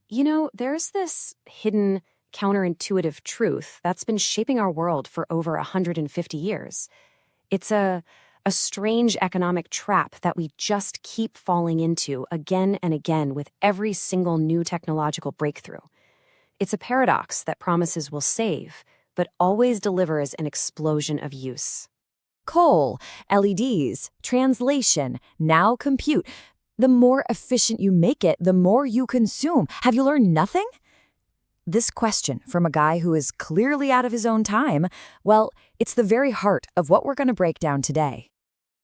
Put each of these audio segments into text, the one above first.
There's this hidden counterintuitive truth that's been shaping our world for over 150 years. It's a strange economic trap that we just keep falling into again and again with every single new technological breakthrough. It's a paradox that promises will save, but always delivers an explosion of use. Coal, LEDs, translation, now compute. The more efficient you make it, the more you consume. Have you learned nothing? This question from a guy who is clearly out of his own time, well, it's the very heart of what we're going to break down today.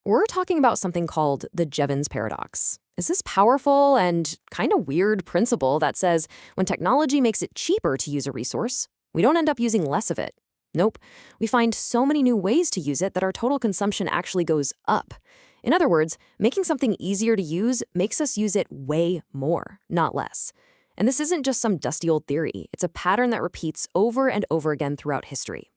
We're talking about something called the Jevons Paradox. It's this powerful and kind of weird principle that says when technology makes it cheaper to use a resource, we don't end up using less of it. Nope, we find so many new ways to use it that our total consumption actually goes up. In other words, making something easier to use makes us use it way more, not less. And this isn't just some dusty old theory. It's a pattern that repeats over and over again throughout history.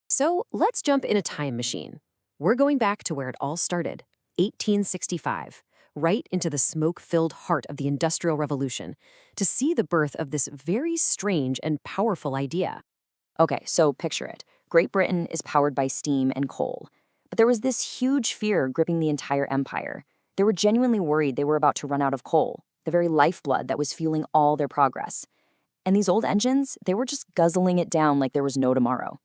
So let's jump in a time machine. We're going back to where it all started, 1865, right into the smoke-filled heart of the Industrial Revolution, to see the birth of this very strange and powerful idea. Okay, so picture it. Great Britain is powered by steam and coal. But there was this huge fear gripping the entire empire. They were genuinely worried they were about to run out of coal, the very lifeblood that was fueling all their progress. And these old engines, they were just guzzling it down like there was no tomorrow.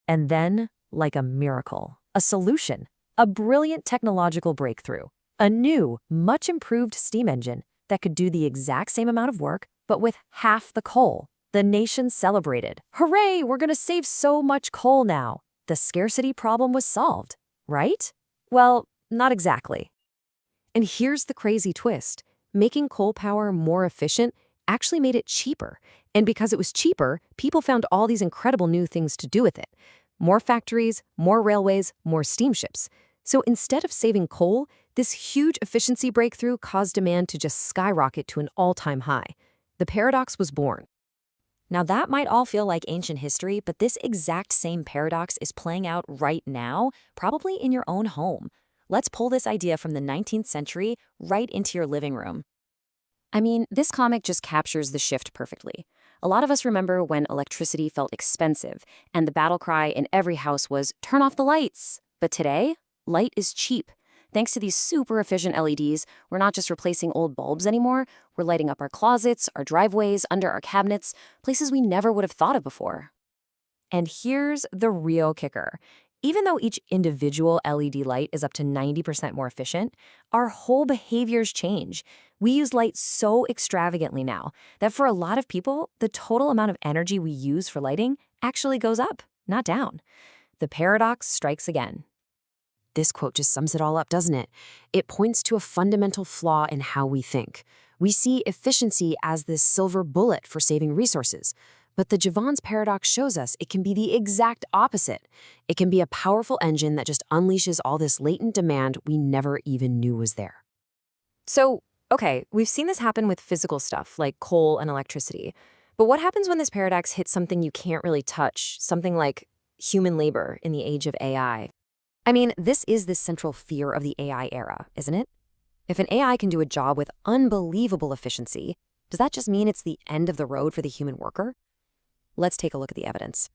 And then, like a miracle, a solution, a brilliant technological breakthrough, a new, much improved steam engine that could do the exact same amount of work, but with half the coal. The nation celebrated. Hooray, we're going to save so much coal now. The scarcity problem was solved, right? Well, not exactly. And here's the crazy twist. Making coal power more efficient actually made it cheaper. And because it was cheaper, people found all these incredible new things to do with it. More factories, more railways, more steamships. So instead of saving coal, this huge efficiency breakthrough caused demand to just skyrocket to an all-time high. The paradox was born. Now that might all feel like ancient history, but this exact same paradox is playing out right now, probably in your own home. Let's pull this idea from the 19th century right into your living room. I mean, this comic just captures the shift perfectly. A lot of us remember when electricity felt expensive, and the battle cry in every house was, "Turn off the lights!" But today, light is cheap. Thanks to these super efficient LEDs, we're not just replacing old bulbs anymore, we're lighting up our closets, our driveways, under our cabinets, places we never would have thought of before. And here's the real kicker. Even though each individual LED light is up to 90% more efficient, our whole behaviors change. We use light so extravagantly now that for a lot of people, the total amount of energy we use for lighting actually goes up, not down. The paradox strikes again. This quote just sums it all up, doesn't it? It points to a fundamental flaw in how we think. We see efficiency as this silver bullet for saving resources. But the Jevons Paradox shows us it can be the exact opposite. It can be a powerful engine that just unleashes all this latent demand we never even knew was there. So, okay, we've seen this happen with physical stuff like coal and electricity. But what happens when this paradox hits something you can't really touch, something like human labor in the age of AI? I mean, this is the central fear of the AI era, isn't it? If an AI can do a job with unbelievable efficiency, does that just mean it's the end of the road for the human worker? Let's take a look at the evidence.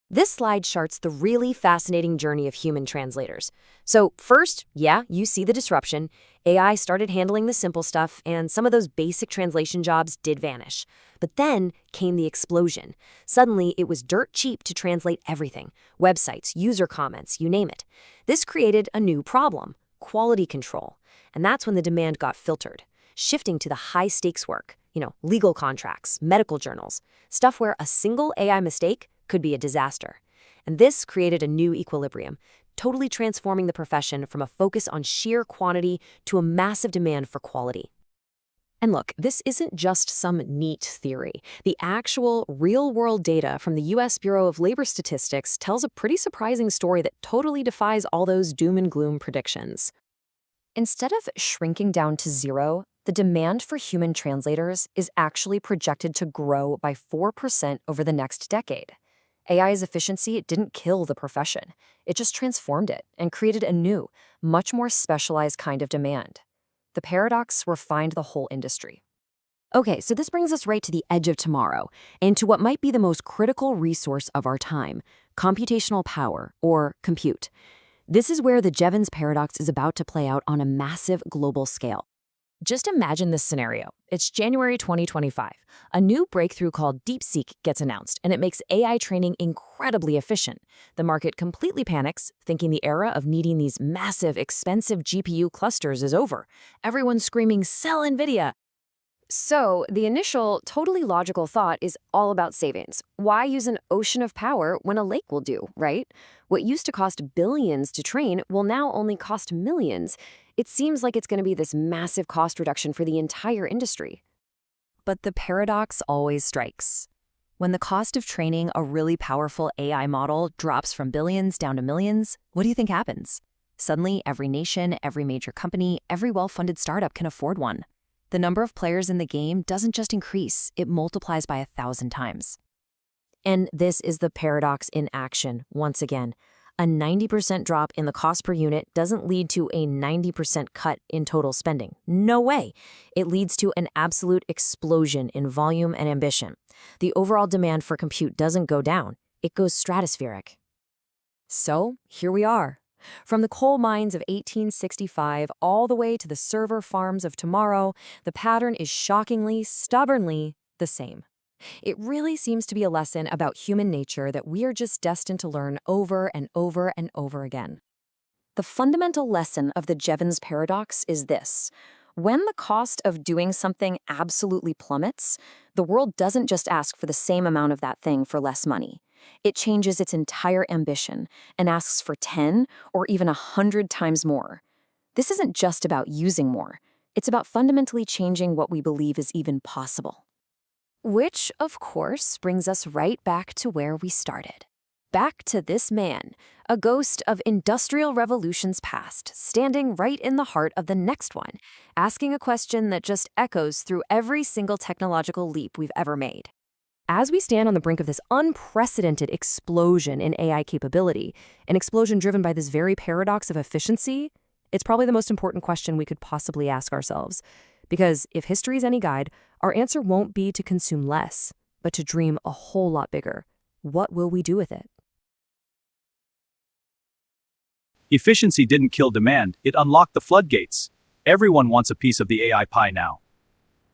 This slide charts the really fascinating journey of human translators. So first, yeah, you see the disruption. AI started handling the simple stuff, and some of those basic translation jobs did vanish. But then came the explosion. Suddenly, it was dirt cheap to translate everything. Websites, user comments, you name it. This created a new problem, quality control. And that's when the demand got filtered, shifting to the high-stakes work. Legal contracts, medical journals, stuff where a single AI mistake could be a disaster. And this created a new equilibrium, totally transforming the profession from a focus on sheer quantity to a massive demand for quality. And look, this isn't just some neat theory. The actual real-world data from the U.S. Bureau of Labor Statistics tells a pretty surprising story that totally defies all those doom and gloom predictions. Instead of shrinking down to zero, the demand for human translators is actually projected to grow by 4% over the next decade. AI's efficiency didn't kill the profession. It just transformed it and created a new, much more specialized kind of demand. The paradox refined the whole industry. Okay, so this brings us right to the edge of tomorrow, and to what might be the most critical resource of our time, computational power, or compute. This is where the Jevons Paradox is about to play out on a massive global scale. Just imagine this scenario. It's January 2025. A new breakthrough called DeepSeek gets announced, and it makes AI training incredibly efficient. The market completely panics, thinking the era of needing these massive, expensive GPU clusters is over. Everyone's screaming, "Sell Nvidia!" So, the initial, totally logical thought is all about savings. Why use an ocean of power when a lake will do, right? What used to cost billions to train will now only cost millions. It seems like it's going to be this massive cost reduction for the entire industry. But the paradox always strikes. When the cost of training a really powerful AI model drops from billions down to millions, what do you think happens? Suddenly, every nation, every major company, every well-funded startup can afford one. The number of players in the game doesn't just increase, it multiplies by 1,000 times. And this is the paradox in action, once again. A 90% drop in the cost per unit doesn't lead to a 90% cut in total spending. No way. It leads to an absolute explosion in volume and ambition. The overall demand for compute doesn't go down, it goes stratospheric. So, here we are. From the coal mines of 1865 all the way to the server farms of tomorrow, the pattern is shockingly, stubbornly the same. It really seems to be a lesson about human nature that we are just destined to learn over and over and over again. The fundamental lesson of the Jevons Paradox is this. When the cost of doing something absolutely plummets, the world doesn't just ask for the same amount of that thing for less money. It changes its entire ambition and asks for 10 or even 100 times more. This isn't just about using more. It's about fundamentally changing what we believe is even possible. Which, of course, brings us right back to where we started. Back to this man, a ghost of industrial revolutions past, standing right in the heart of the next one, asking a question that just echoes through every single technological leap we've ever made. As we stand on the brink of this unprecedented explosion in AI capability, an explosion driven by this very paradox of efficiency, it's probably the most important question we could possibly ask ourselves. Because if history is any guide, our answer won't be to consume less, but to dream a whole lot bigger. What will we do with it? Efficiency didn't kill demand, it unlocked the floodgates. Everyone wants a piece of the AI pie now.